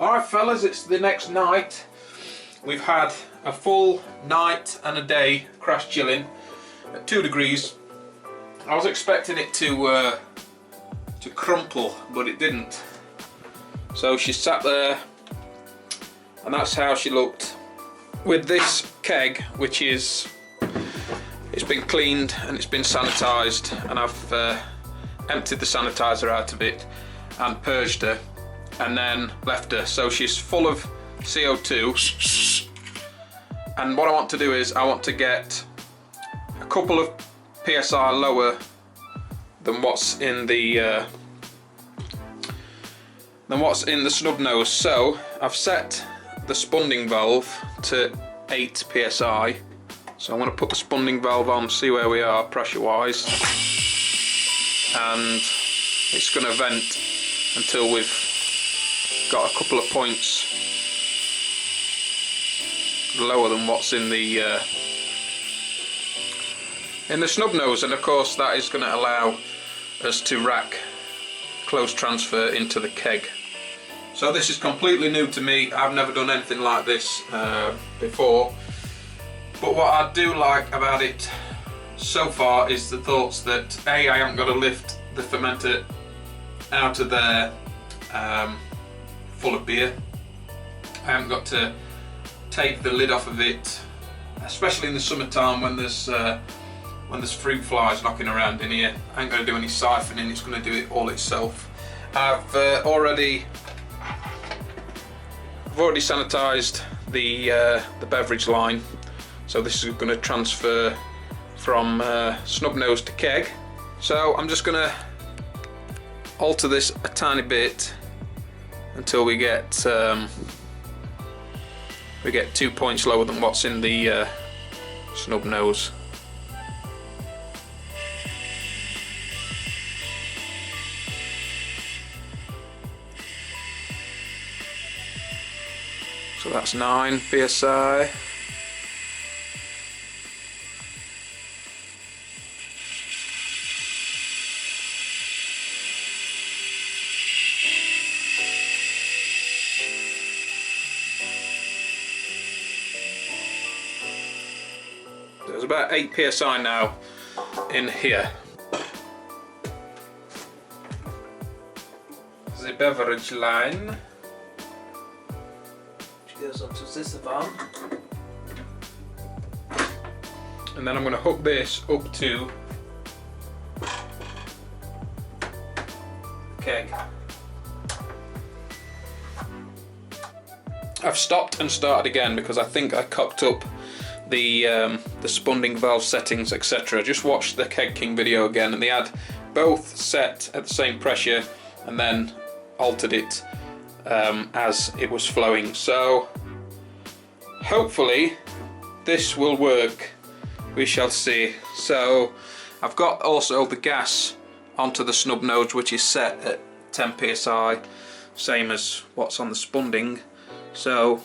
Alright fellas, it's the next night. We've had a full night and a day crash chilling at 2 degrees. I was expecting it to crumple, but it didn't. So she sat there, and that's how she looked. With this keg, which is, it's been cleaned and it's been sanitised, and I've emptied the sanitizer out of it and purged her and then left her. So she's full of CO2, and what I want to do is I want to get a couple of PSI lower than what's in the snub nose. So I've set the spunding valve to 8 PSI. So I'm going to put the spunding valve on, see where we are pressure wise, and it's going to vent until we've got a couple of points lower than what's in the snub nose, and of course that is going to allow us to rack close transfer into the keg. So this is completely new to me. I've never done anything like this before, but what I do like about it so far is the thoughts that A, I haven't got to lift the fermenter out of there full of beer. I haven't got to take the lid off of it, especially in the summertime when there's fruit flies knocking around in here. I ain't going to do any siphoning, it's going to do it all itself. I've already sanitised the beverage line, so this is going to transfer from snub nose to keg. So I'm just going to alter this a tiny bit until we get 2 points lower than what's in the snub nose. So that's 9 PSI. There's about 8 PSI now in here. The beverage line goes onto this van, and then I'm going to hook this up to the keg. I've stopped and started again because I think I cocked up the spunding valve settings, etc. Just watched the Keg King video again, and they had both set at the same pressure and then altered it as it was flowing. So hopefully this will work, we shall see. So I've got also the gas onto the snub nose, which is set at 10 PSI, same as what's on the spunding. So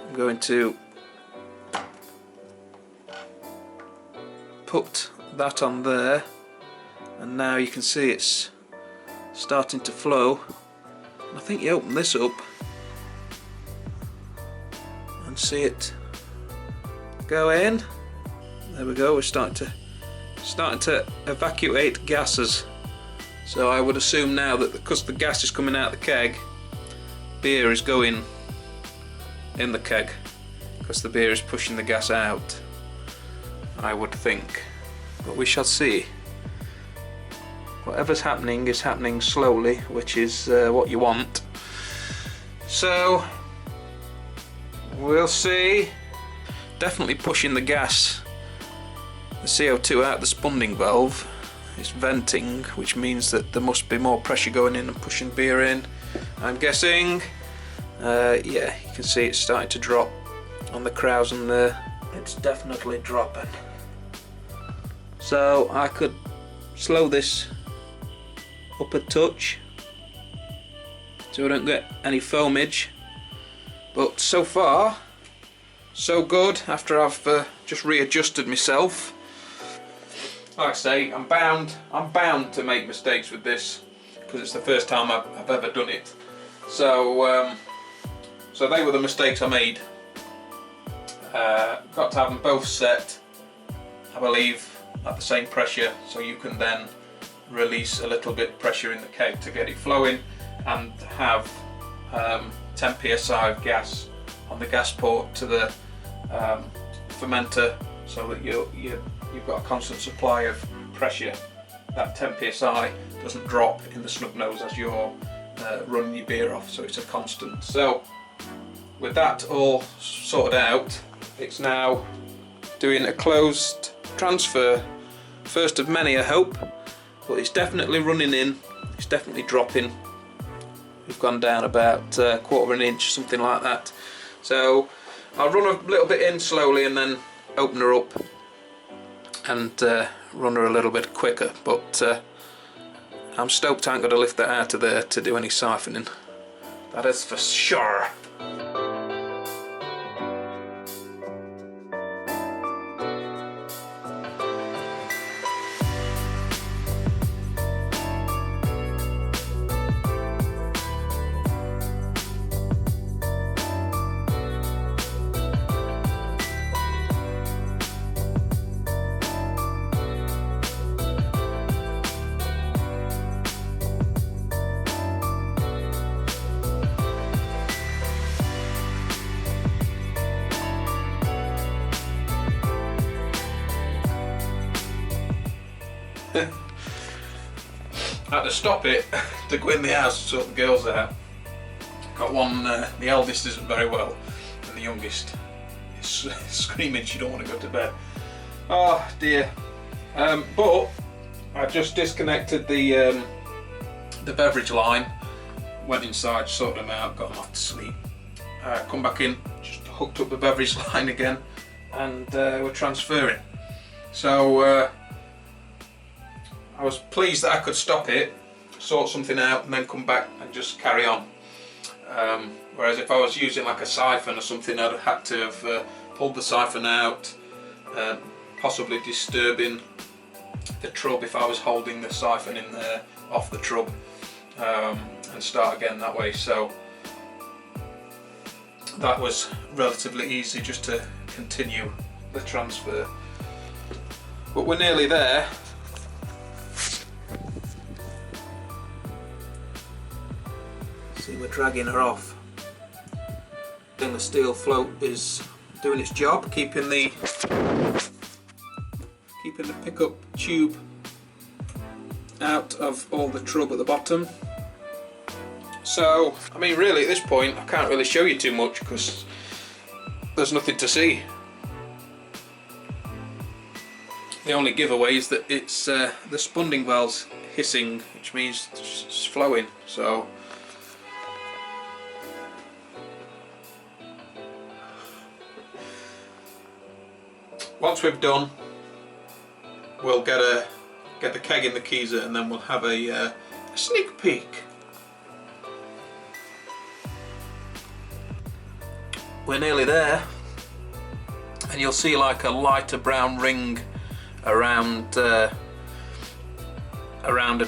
I'm going to put that on there, and now you can see it's starting to flow. I think you open this up and see it go in. There we go. We're starting to evacuate gases. So I would assume now that because the gas is coming out of the keg, beer is going in the keg because the beer is pushing the gas out, I would think, but we shall see. Whatever's happening is happening slowly, which is what you want. So we'll see. Definitely pushing the gas, the CO2 out the spunding valve. It's venting, which means that there must be more pressure going in and pushing beer in, I'm guessing. Yeah, you can see it's starting to drop on the krausen there. It's definitely dropping. So I could slow this up a touch so I don't get any foamage, but so far so good after I've just readjusted myself. Like I say, I'm bound to make mistakes with this because it's the first time I've ever done it. So So they were the mistakes I made. Got to have them both set, I believe, at the same pressure, so you can then release a little bit pressure in the keg to get it flowing, and have 10 psi of gas on the gas port to the fermenter, so that you've got a constant supply of pressure. That 10 psi doesn't drop in the snub nose as you're running your beer off, so it's a constant. So with that all sorted out, it's now doing a closed transfer, first of many I hope, but it's definitely running in, it's definitely dropping. We've gone down about a quarter of an inch, something like that. So I'll run a little bit in slowly and then open her up and run her a little bit quicker, but I'm stoked I ain't got to lift that out of there to do any siphoning, that is for sure. I had to stop it to go in the house to sort the girls out. Got one, the eldest isn't very well, and the youngest is screaming she don't want to go to bed. Oh dear. But I just disconnected the beverage line, went inside, sorted them out, got them off to sleep. Come back in, just hooked up the beverage line again, and we're transferring. So I was pleased that I could stop it, sort something out, and then come back and just carry on. Whereas if I was using like a siphon or something, I'd have had to have pulled the siphon out, possibly disturbing the trub if I was holding the siphon in there off the trub, and start again that way. So that was relatively easy, just to continue the transfer. But we're nearly there. See, we're dragging her off. Stainless steel float is doing its job, keeping the pickup tube out of all the trub at the bottom. So, I mean, really at this point I can't really show you too much because there's nothing to see. The only giveaway is that it's the spunding valve's hissing, which means it's flowing. So once we've done, we'll get the keg in the keezer, and then we'll have a sneak peek. We're nearly there, and you'll see like a lighter brown ring around a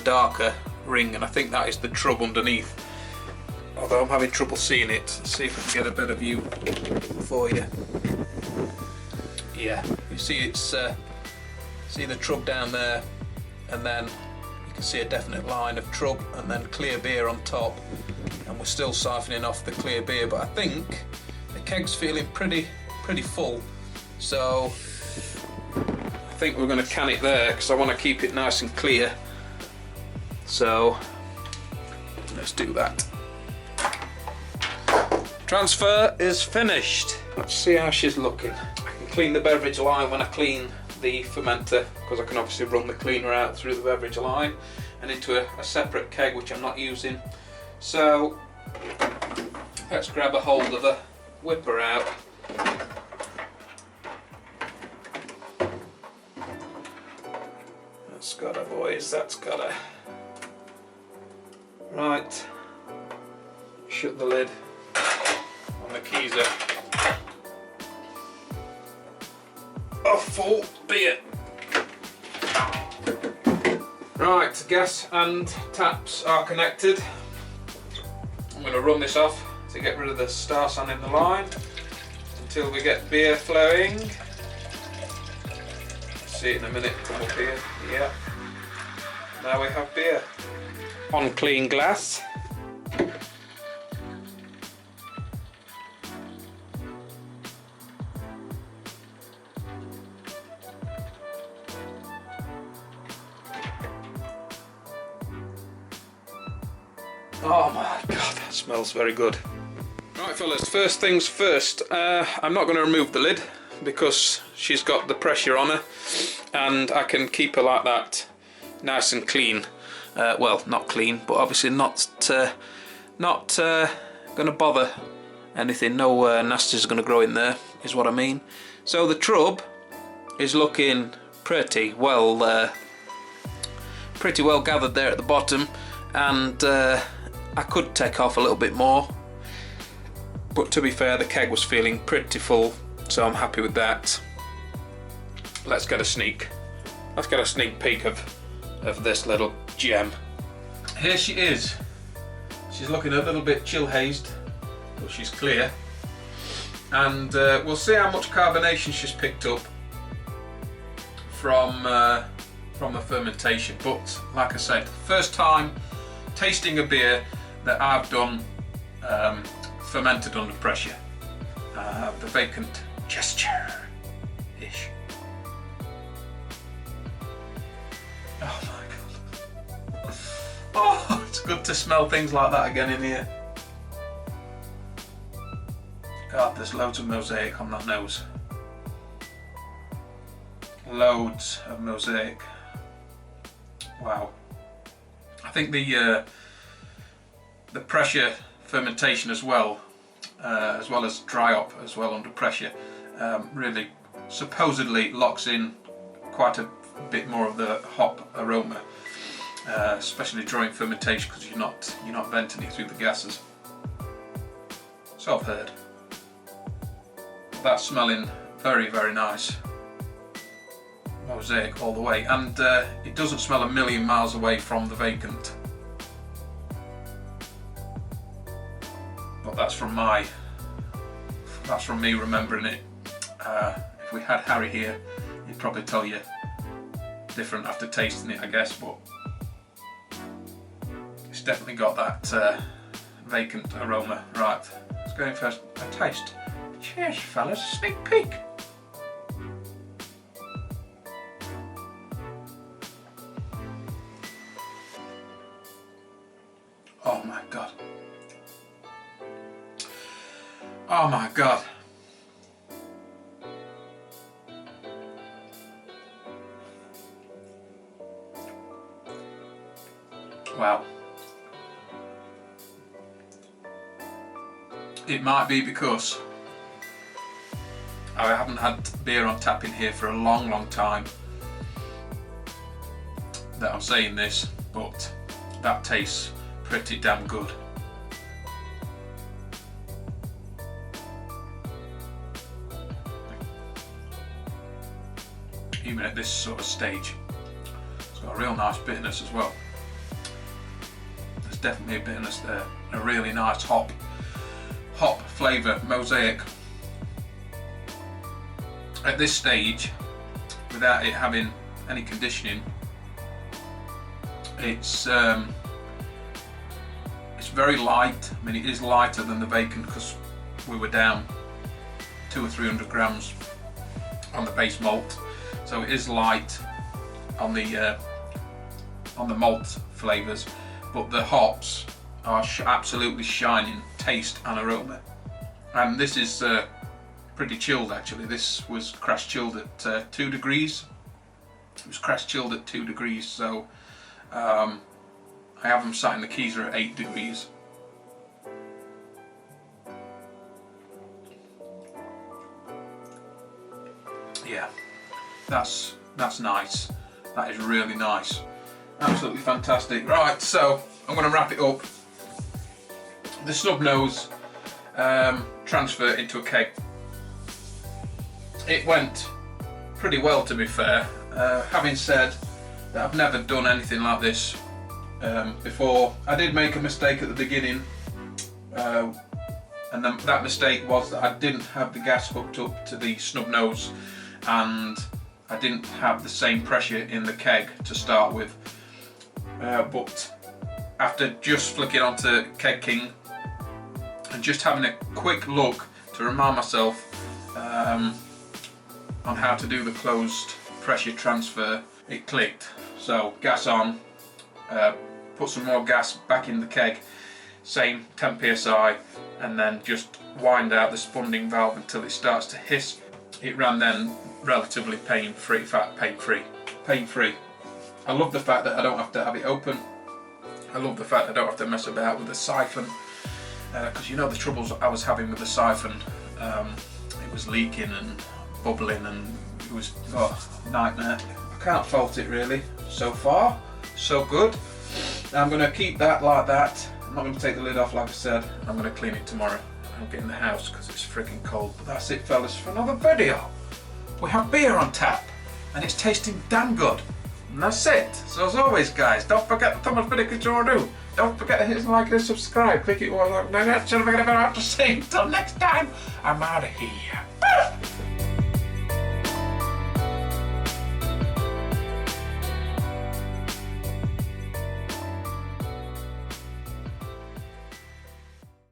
darker ring, and I think that is the trub underneath. Although I'm having trouble seeing it. Let's see if I can get a better view for you. Yeah, you see it's see the trub down there, and then you can see a definite line of trub and then clear beer on top, and we're still siphoning off the clear beer, but I think the keg's feeling pretty full, so I think we're going to can it there because I want to keep it nice and clear. So let's do that. Transfer is finished. Let's see how she's looking. I can clean the beverage line when I clean the fermenter, because I can obviously run the cleaner out through the beverage line and into a separate keg which I'm not using. So let's grab a hold of the whipper out. That's got her, boys, that's got her. Right, shut the lid on the keezer. A full beer. Right, gas and taps are connected. I'm going to run this off. It's to get rid of the star sand in the line until we get beer flowing. See it in a minute, come up here. Yeah. Now we have beer. On clean glass. Oh my god, that smells very good. Right fellas, first things first, I'm not going to remove the lid because she's got the pressure on her and I can keep her like that, nice and clean. Well, not clean, but obviously not going to bother anything, no nasties are going to grow in there, is what I mean. So the trub is looking pretty well gathered there at the bottom, and I could take off a little bit more, but to be fair the keg was feeling pretty full, so I'm happy with that. Let's get a sneak peek of this little gem. Here she is. She's looking a little bit chill hazed, but she's clear, and we'll see how much carbonation she's picked up from the fermentation. But like I said, first time tasting a beer that I've done fermented under pressure. The vacant gesture-ish. Oh my god. Oh, it's good to smell things like that again in here. God, there's loads of mosaic on that nose. Loads of mosaic. Wow. I think the pressure fermentation as well as dry hop as well under pressure, really supposedly locks in quite a bit more of the hop aroma, especially during fermentation, because you're not venting it through the gases. So I've heard. That's smelling very, very nice. Mosaic all the way, and it doesn't smell a million miles away from the vacant. But that's from me remembering it. If we had Harry here, he'd probably tell you different after tasting it, I guess, but it's definitely got that vacant aroma. Right, let's go in for a taste. Cheers fellas, sneak peek. Oh my god. Oh my god. Wow. It might be because I haven't had beer on tap in here for a long, long time that I'm saying this, but that tastes pretty damn good. Even at this sort of stage, it's got a real nice bitterness as well. There's definitely a bitterness there, a really nice hop flavour, mosaic. At this stage, without it having any conditioning, it's very light. I mean, it is lighter than the vacant because we were down 200 or 300 grams on the base malt, so it is light on the malt flavours, but the hops are absolutely shining, taste and aroma. And this is pretty chilled actually. This was crash chilled at 2 degrees. It was crash chilled at 2 degrees, so I have them sat in the keezer at 8 degrees. Yeah, that's nice. That is really nice. Absolutely fantastic. Right, so I'm going to wrap it up. The snub nose transfer into a keg. It went pretty well, to be fair. Having said that, I've never done anything like this before. I did make a mistake at the beginning And then that mistake was that I didn't have the gas hooked up to the snub nose, and I didn't have the same pressure in the keg to start with. But after just flicking onto Keg King and just having a quick look to remind myself on how to do the closed pressure transfer, it clicked. So gas on, put some more gas back in the keg, same 10 psi, and then just wind out the spunding valve until it starts to hiss. It ran then relatively pain-free. I love the fact that I don't have to have it open. I love the fact that I don't have to mess about with the siphon, because you know the troubles I was having with the siphon. It was leaking and bubbling, and it was a nightmare. I can't fault it really. So far, so good. I'm going to keep that like that. I'm not going to take the lid off like I said. I'm going to clean it tomorrow. I'll get in the house because it's freaking cold. But that's it, fellas, for another video. We have beer on tap, and it's tasting damn good. And that's it. So as always, guys, don't forget the thumbs video control do. Don't forget to hit like and subscribe. Click it all. Until next time, I'm out of here.